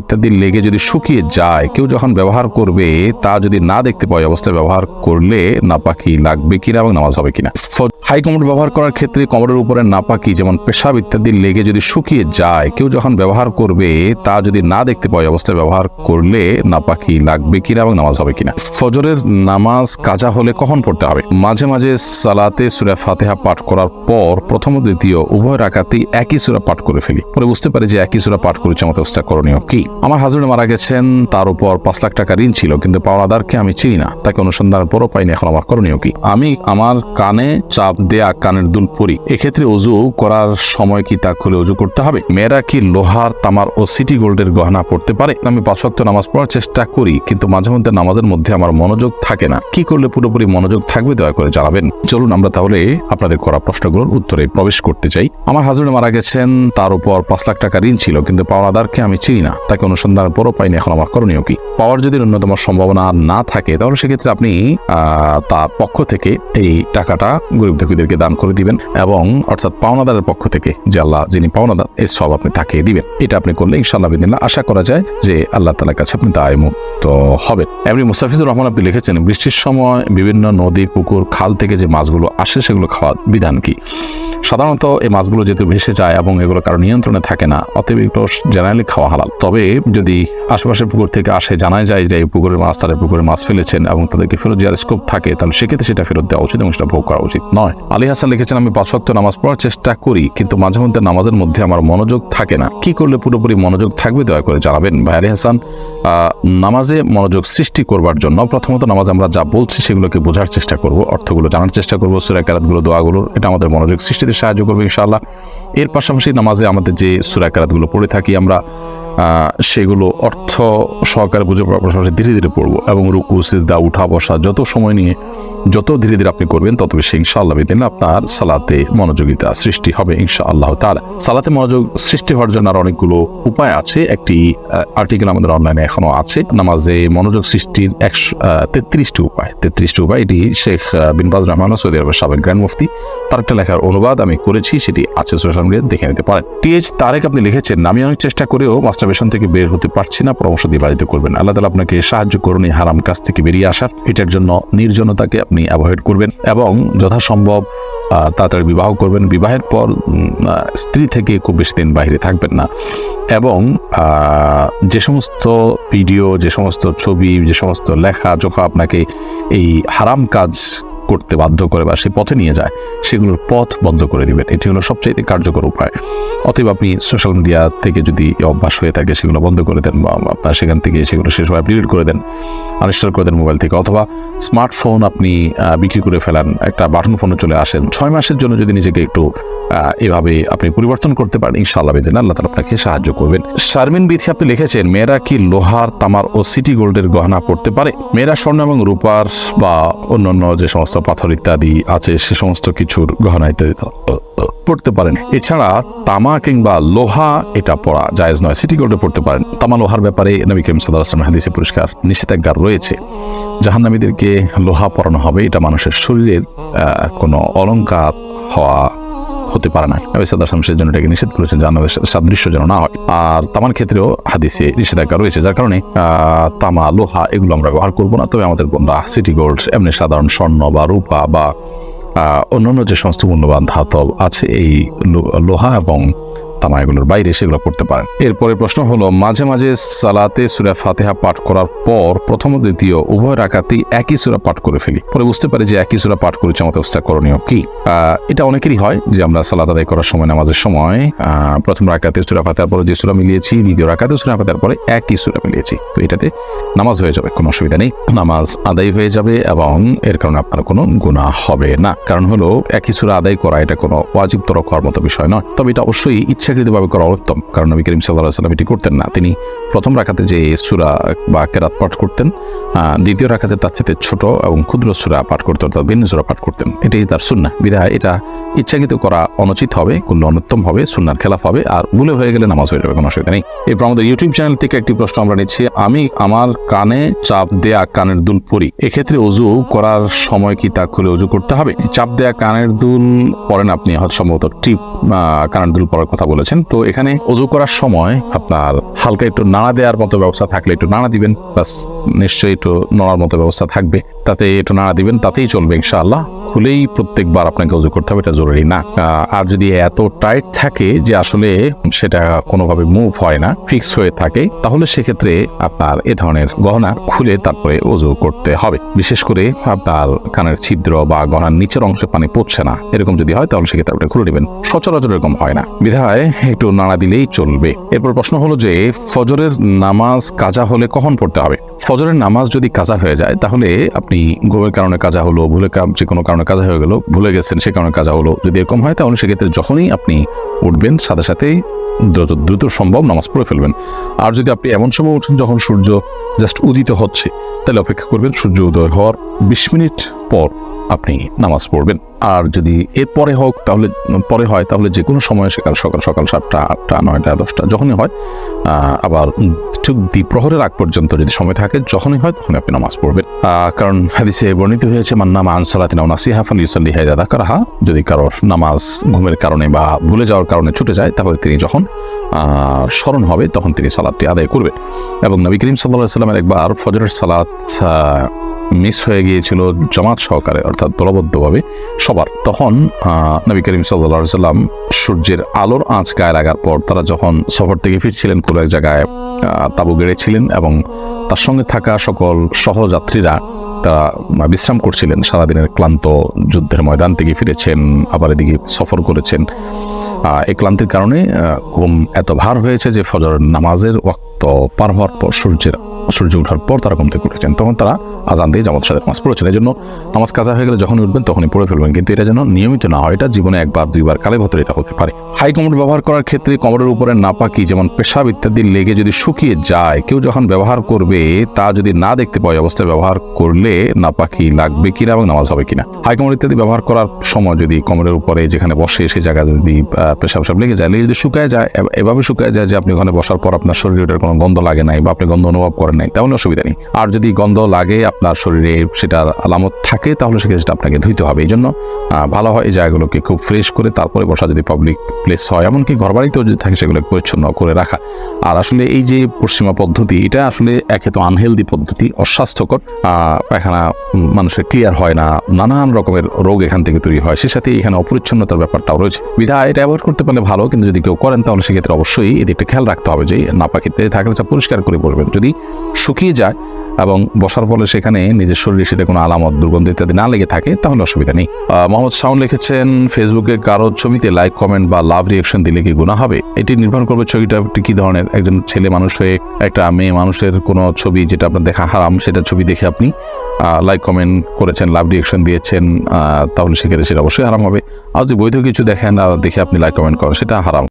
ইত্যাদি লেগে যদি শুকিয়ে যায়, কেউ যখন ব্যবহার করবে তা যদি না দেখতে পাওয়া অবস্থায় ব্যবহার করলে নাপাকি লাগবে কিনা এবং নামাজ হবে কিনা। হাই কমোড ব্যবহার করার ক্ষেত্রে কমোডের উপরে নাপাকি যেমন পেশাব ইত্যাদি লেগে যদি শুকিয়ে যায়, কেউ যখন ব্যবহার করবে তা যদি না দেখতে পাওয়া অবস্থায় ব্যবহার করলে নাপাকি লাগবে কিনা এবং নামাজ হবে কিনা। ফজরের নামাজ কাজা হলে কখন পড়তে হবে? মাঝে মাঝে সালাতে সূরা ফাতিহা পাঠ করার পর প্রথম ও দ্বিতীয় উভয় রাকাতেই একই সূরা পাঠ করে ফেলি, পরে বুঝতে পারি যে একই সূরা পাঠ করেছে, আমাদের অবস্থা করণীয় কি? আমার হাজবেন্ড মারা গেছেন, তার উপর 5 লাখ টাকা ঋণ ছিল, কিন্তু পাওনাদারকে আমি চিনি না, তাকে অনুসন্ধানের পরও পাইনি, এখন আমার করণীয় কি? আমি আমার কানে চাপ দেয়া কানের দুল পরি, এক্ষেত্রে অজু করার সময় কি তা খুলে অজু করতে হবে? মেয়েরা কি লোহার, তামার ও সিটি গোল্ডের গহনা পড়তে পারে? আমি 5 ওয়াক্ত নামাজ পড়ার চেষ্টা করি, কিন্তু মাঝে মধ্যে নামাজের মধ্যে আমার মনোযোগ থাকে না, কি করলে পুরোপুরি মনোযোগ থাকবে দয়া করে জানাবেন। চলুন আমরা তাহলে আপনাদের করা প্রশ্নগুলোর উত্তরে প্রবেশ করতে চাই। আমার হাজবেন্ড মারা গেছেন, তার উপর 5 লাখ টাকা ঋণ ছিল, কিন্তু পাওনাদারকে আমি চিনি না, তাকে অনুসন্ধানের পরও পাইনি, এখন আমার করণীয় কি? পাওয়ার যদি ন্যূনতম সম্ভাবনা না থাকে তাহলে সেক্ষেত্রে আপনি তার পক্ষ থেকে এই টাকাটা গরিব দুঃখীদেরকে দান করে দিবেন, এবং অর্থাৎ পাওনাদারের পক্ষ থেকে যে আল্লাহ যিনি পাওনাদার এই সব আপনি তাকে দিবেন। এটা আপনি করলে ইনশাআল্লাহ বিদিল্লাহ আশা করা যায় যে আল্লাহ তাআলার কাছে আপনি দায়মুক্ত হবেন। এমনি মুস্তাফিজুর রহমান আপনি লিখেছেন, বৃষ্টির সময় বিভিন্ন নদী, পুকুর, খাল থেকে যে মাছগুলো আসে সেগুলো খাওয়ার বিধান কি? সাধারণত এই মাছগুলো যেহেতু ভেসে যায় এবং এগুলো কারো নিয়ন্ত্রণে থাকে না, অতএব এগুলো জেনারেলি খাওয়া হালাল। তবে যদি আশেপাশের পুকুর থেকে আসে, জানা যায় যে এই পুকুরের মাছ তারা পুকুরে মাছ ফেলেছেন এবং তাদেরকে ফেরত দেওয়ার স্কোপ থাকে, তাহলে সেক্ষেত্রে সেটা ফেরত দেওয়া উচিত এবং সেটা ভোগ করা উচিত নয়। আলী হাসান লিখেছেন, আমি 5 ওয়াক্ত নামাজ পড়ার চেষ্টা করি, কিন্তু মাঝে মধ্যে নামাজের মধ্যে আমার মনোযোগ থাকে না, কি করলে পুরোপুরি মনোযোগ থাকবে দয়া করে জানাবেন। ভাই আলী হাসান, নামাজে মনোযোগ সৃষ্টি করবার জন্য প্রথমত নামাজ আমরা যা বলছি সেগুলোকে বোঝার চেষ্টা করব, অর্থগুলো জানার চেষ্টা করব, সূরা কিরাতগুলো, দোয়াগুলো, এটা আমাদের মনোযোগ সৃষ্টিতে সাহায্য করবে ইনশাআল্লাহ। এর পাশাপাশি নামাজে আমাদের যে সূরা কিরাতগুলো পড়ে থাকি আমরা, সেগুলো অর্থ সহকারে বুঝে পড়ার পাশাপাশি ধীরে ধীরে পড়বো, এবং রুকু, সিজদা, উঠা বসা যত সময় নিয়ে যত ধীরে ধীরে আপনি করবেন তত বেশি ইনশাআল্লাহ বিদিল্লাহ আপনার সালাতে মনোযোগিতা সৃষ্টি হবে ইনশাআল্লাহ তাআলা। সালাতে মনোযোগ সৃষ্টি হওয়ার জন্য আর অনেকগুলো উপায় আছে। একটি আর্টিকেল আমাদের অনলাইনে এখনো আছে, নামাজে মনোযোগ সৃষ্টির 33টি উপায়। এটি শেখ বিন বাজ রাহমাহুল্লাহ, সৌদি আরবের সাবেক গ্র্যান্ড মুফতি, তার একটা লেখার অনুবাদ আমি করেছি, সেটি আছে সোশ্যাল মিডিয়ায়, দেখে নিতে পারেন। টিএইচ তারেক আপনি লিখেছেন, আমি অনেক চেষ্টা করেও মাস্টারবেশন থেকে বের হতে পারছি না, পরামর্শ দিয়ে বাড়িতে করবেন। আল্লাহ তাআলা আপনাকে সাহায্য করুন এই হারাম কাজ থেকে বেরিয়ে আসার। এটার জন্য নির্জনতাকে আপনি অ্যাভয়েড করবেন এবং যথাসম্ভব তাড়াতাড়ি বিবাহ করবেন। বিবাহের পর স্ত্রী থেকে খুব বেশি দিন বাইরে থাকবেন না, এবং যে সমস্ত ভিডিও, যে সমস্ত ছবি, যে সমস্ত লেখা যখন আপনাকে এই হারাম কাজ করতে বাধ্য করে বা সে পথে নিয়ে যায়, সেগুলোর পথ বন্ধ করে দিবেন। এটি হলো সবচেয়ে কার্যকর উপায়। অতএব আপনি সোশ্যাল মিডিয়া থেকে যদি অভ্যাস হয়ে থাকে সেগুলো বন্ধ করে দেন, বা আপনার সেখান থেকে সেগুলো শেষ হয় ডিলিট করে দেন, আনইনস্টল করে দেন মোবাইল থেকে, অথবা স্মার্টফোন আপনি বিক্রি করে ফেলান, একটা বাটন ফোনে চলে আসেন। 6 মাসের জন্য যদি নিজেকে একটু এভাবে আপনি পরিবর্তন করতে পারেন ইনশাআল্লাহ বিদিল্লাহ আল্লাহ তাআলা আপনাকে সাহায্য করবেন। শারমিন বিথি আপনি লিখেছেন, মেয়েরা কি লোহার, তামার ও সিটি গোল্ডের গহনা পড়তে পারে? মেয়েরা স্বর্ণ এবং রূপার বা অন্যান্য যে সমস্ত পাথর ইত্যাদি আছে সে সমস্ত কিছুর গহনা ইত্যাদি পড়তে পারেন। এছাড়া তামা কিংবা লোহা এটা পড়া জায়েজ নয়। সিটি গোল্ডে পড়তে পারেন। তামা লোহার ব্যাপারে নবী করিম সাল্লাল্লাহু আলাইহি ওয়াসাল্লাম হাদিসে পরিষ্কার নিষেধাজ্ঞা রয়েছে। জাহান্নামীদেরকে লোহা পরানো হবে, এটা মানুষের শরীরের কোনো অলংকার হতে পারে না। নবী সাল্লাল্লাহু আলাইহি ওয়াসাল্লাম সেজন্য এটাকে নিষেধ করেছেন, জাহান্নামের সাদৃশ্য যেন না হয়। আর তামার ক্ষেত্রেও হাদিসে নিষেধাজ্ঞা রয়েছে, যার কারণে তামা, লোহা এগুলো আমরা ব্যবহার করবো না। তবে আমাদের বোনরা সিটি গোল্ড, এমনি সাধারণ স্বর্ণ বা রূপা বা অন্যান্য যে সমস্ত মূল্যবান ধাতব আছে এই লোহা এবং তামা এগুলোর বাইরে সেগুলো করতে পারেন। এরপরে প্রশ্ন হলো, মাঝে মাঝে সালাতে সূরা ফাতিহা পাঠ করার পর প্রথম ও দ্বিতীয় উভয় রাকাতেই একই সূরা পাঠ করে ফেলি, পরে বুঝতে পারি যে একই সূরা পাঠ করেছে, আমাদের অবস্থা করণীয় কি? এটা অনেকেরই হয় যে আমরা সালাত আদায় করার সময়, নামাজের সময় প্রথম রাকাতে সূরা ফাতিহার পরে যে সূরা মিলিয়েছি, দ্বিতীয় রাকাতে সূরা ফাতিহার পরে একই সূরা মিলিয়েছি, তো এটাতে নামাজ হয়ে যাবে, কোনো অসুবিধা নেই, নামাজ আদায় হয়ে যাবে এবং এর কারণে আপনার কোনো গুনাহ হবে না। কারণ হলো একই সূরা আদায় করা এটা কোনো ওয়াজিব তরক হওয়ার মতো বিষয় নয়, তবে এটা অবশ্যই ইচ্ছাকৃতভাবে করা উত্তম, কারণ নবী করিম সাল্লাল্লাহু আলাইহি ওয়াসাল্লাম এটি করতেন না। তিনি প্রথম রাকাতে যে সূরা বা কেরাত পাঠ করতেন, দ্বিতীয় রাকাতে তার চেয়ে ছোট এবং ক্ষুদ্র সূরা পাঠ করতেন, অর্থাৎ ভিন্ন সূরা পাঠ করতেন। এটাই তার সুন্নাহ। বিধায় এটা ইচ্ছাকৃত করা অনুচিত হবে, করলে অনুত্তম হবে, সুন্নাহর খেলাফ হবে, আর ভুলে হয়ে গেলে নামাজ হয়ে যাবে, কোনো অসুবিধা নেই। এরপর আমাদের ইউটিউব চ্যানেল থেকে একটি প্রশ্ন আমরা নিচ্ছি, আমি আমার কানে চাপ দেয়া কানের দুল পরি, এক্ষেত্রে অজু করার সময় কি তা খুলে অজু করতে হবে? চাপ দেয়া কানের দুল পরেন আপনি, হয়তো সম্ভবত টিপ কানের দুল পরার কথা বলেছেন। বলেছেন। তো এখানে ওযু করার সময় আপনার হালকা একটু নাড়া দেওয়ার মতো ব্যবস্থা থাকলে একটু নাড়া দিবেন, বাস নিশ্চয়ই একটু নড়ার মতো ব্যবস্থা থাকবে, তাতে একটু নাড়া দিবেন, তাতেই চলবে ইনশাআল্লাহ। খুলেই প্রত্যেকবার আপনাকে ওযু করতে হবে এটা জরুরি না। আর যদি এত টাইট থাকে যে আসলে সেটা কোনোভাবে মুভ হয় না, ফিক্স হয়ে থাকে, তাহলে সেক্ষেত্রে আপনার এ ধরনের গহনা খুলে তারপরে ওযু করতে হবে। বিশেষ করে আপনার কানের ছিদ্র বা গহনার নিচের অংশে পানি পড়ছে না, এরকম যদি হয় তাহলে সেক্ষেত্রে আপনি খুলে নেবেন। সচরাচর এরকম হয় না, বিধায় একটু নাড়া দিলেই চলবে। এরপর প্রশ্ন হলো যে ফজরের নামাজ কাজা হলে কখন পড়তে হবে? ফজরের নামাজ যদি কাজা হয়ে যায় তাহলে আপনি ঘুমের কারণে কাজা হলো, যে কোনো কারণে কাজা হয়ে গেল, ভুলে গেছেন সে কারণে কাজা হলো, যদি এরকম হয় তাহলে সেক্ষেত্রে যখনই আপনি উঠবেন সাথে সাথেই দ্রুত সম্ভব নামাজ পড়ে ফেলবেন। আর যদি আপনি এমন সময় উঠেন যখন সূর্য জাস্ট উদিত হচ্ছে, তাহলে অপেক্ষা করবেন সূর্য উদয় হওয়ার 20 মিনিট পর আপনি নামাজ পড়বেন। আর যদি এর পরে হয় তাহলে যে কোনো সময়, সকাল 7টা 8টা 9টা 10টা যখনই হয়, আবার ঠিক দ্বিপ্রহরের আগ পর্যন্ত যদি সময় থাকে, যখনই হয় তখন আপনি নামাজ পড়বেন। কারণ হাদিসে বর্ণিত হয়েছে মান নামা আন সালাতিন আও নাসিহা ফালিউসাল্লিহা ইযা যাকারাহা, যদি কারোর নামাজ ঘুমের কারণে বা ভুলে যাওয়ার কারণে ছুটে যায় তাহলে তিনি যখন স্মরণ হবে তখন তিনি সালাতটি আদায় করবেন। এবং নবী করিম সাল্লাল্লাহু আলাইহি ওয়াসাল্লামের একবার ফজরের সালাত মিস হয়ে গিয়েছিল জামাত সহকারে, অর্থাৎ দলবদ্ধভাবে সবার। তখন নবী করিম সাল্লাল্লাহু আলাইহি ওয়াসাল্লাম সূর্যের আলোর আঁচ গায়ে লাগার পর তারা যখন সফর থেকে ফিরছিলেন, কোনো এক জায়গায় তাঁবু গেড়েছিলেন এবং তার সঙ্গে থাকা সকল সহযাত্রীরা তারা বিশ্রাম করছিলেন। সারাদিনের ক্লান্ত যুদ্ধের ময়দান থেকে ফিরেছেন, আবার এদিকে সফর করেছেন। এই ক্লান্তির কারণে ঘুম এত ভার হয়েছে যে ফজর নামাজের ওয়াক্ত পার হওয়ার পর সূর্য ওঠার পর তারা ঘুম থেকে উঠেছেন, তখন তারা আজান দিয়ে জামাতের সাথে নামাজ পড়েছেন। এই জন্য নামাজ কাজা হয়ে গেলে যখনই উঠবেন তখনই পড়ে ফেলবেন, কিন্তু এটা যেন নিয়মিত না হয়। এটা জীবনে একবার দুইবার কালে ভেতরে এটা হতে পারে। হাই কমোড ব্যবহার করার ক্ষেত্রে কমোডের উপরে নাপাকি যেমন পেশাব ইত্যাদি লেগে যদি শুকিয়ে যায়, কেউ যখন ব্যবহার করবে তা যদি না দেখতে পায় অবস্থায় ব্যবহার করলে নাপাকি লাগবে কিনা এবং নামাজ হবে কিনা। হাই কমোড ইত্যাদি ব্যবহার করার সময় যদি কমোডের উপরে যেখানে বসে সেই জায়গায় যদি পেশাব লেগে যায়, যদি শুকায় যায়, এভাবে শুকায় যায় যে আপনি ওখানে বসার পর আপনার শরীরের কোনো গন্ধ লাগে নাই বা আপনি গন্ধ অনুভব করেন নাই, তাহলে অসুবিধা নেই। আর যদি গন্ধ লাগে আপনার শরীরে, সেটার আলামত থাকে, তাহলে সেটা আপনাকে ধুইতে হবে। এই জন্য ভালো হয় এই জায়গাগুলোকে খুব ফ্রেশ করে তারপরে বসা, যদি পাবলিক প্লেস হয়, এমনকি ঘরবাড়িতেও যদি থাকে সেগুলোকে পরিচ্ছন্ন করে রাখা। আর আসলে এই যে পশ্চিমা পদ্ধতি, এটা আসলে একে তো আনহেলদি পদ্ধতি, অস্বাস্থ্যকর। পায়খানা মানুষের ক্লিয়ার হয় না, নানান রকমের রোগ এখান থেকে তৈরি হয়, সে সাথে এখানে অপরিচ্ছন্নতার ব্যাপারটাও রয়েছে। বিধায় এটা অ্যাভয়েড করতে পারলে ভালো, কিন্তু যদি কেউ করেন তাহলে সেক্ষেত্রে অবশ্যই এদিকটা খেয়াল রাখতে হবে যে নাপাকিতে থাকলে পরিষ্কার করে বসবেন। যদি শুকিয়ে যায় এবং বসার ফলে সেখানে নিজের শরীরে সেটা কোনো আলামত, দুর্গন্ধ ইত্যাদি না লেগে থাকে, তাহলে অসুবিধা নেই। মোহাম্মদ শাওন লিখেছেন, ফেসবুকে কারো ছবিতে লাইক, কমেন্ট বা লাভ রিয়েকশন দিলে কি গুনাহ হবে? এটি নির্ভর করবে ছবিটা কি ধরনের। একজন ছেলে মানুষ হয়ে একটা মেয়ে মানুষের কোনো ছবি যেটা আপনার দেখা হারাম, সেটা ছবি দেখে আপনি লাইক কমেন্ট করেছেন, লাভ রিয়েকশন দিয়েছেন, তাহলে সেক্ষেত্রে সেটা অবশ্যই হারাম হবে। আর যদি বৈধ কিছু দেখেন আর দেখে আপনি লাইক কমেন্ট করেন, সেটা হারাম।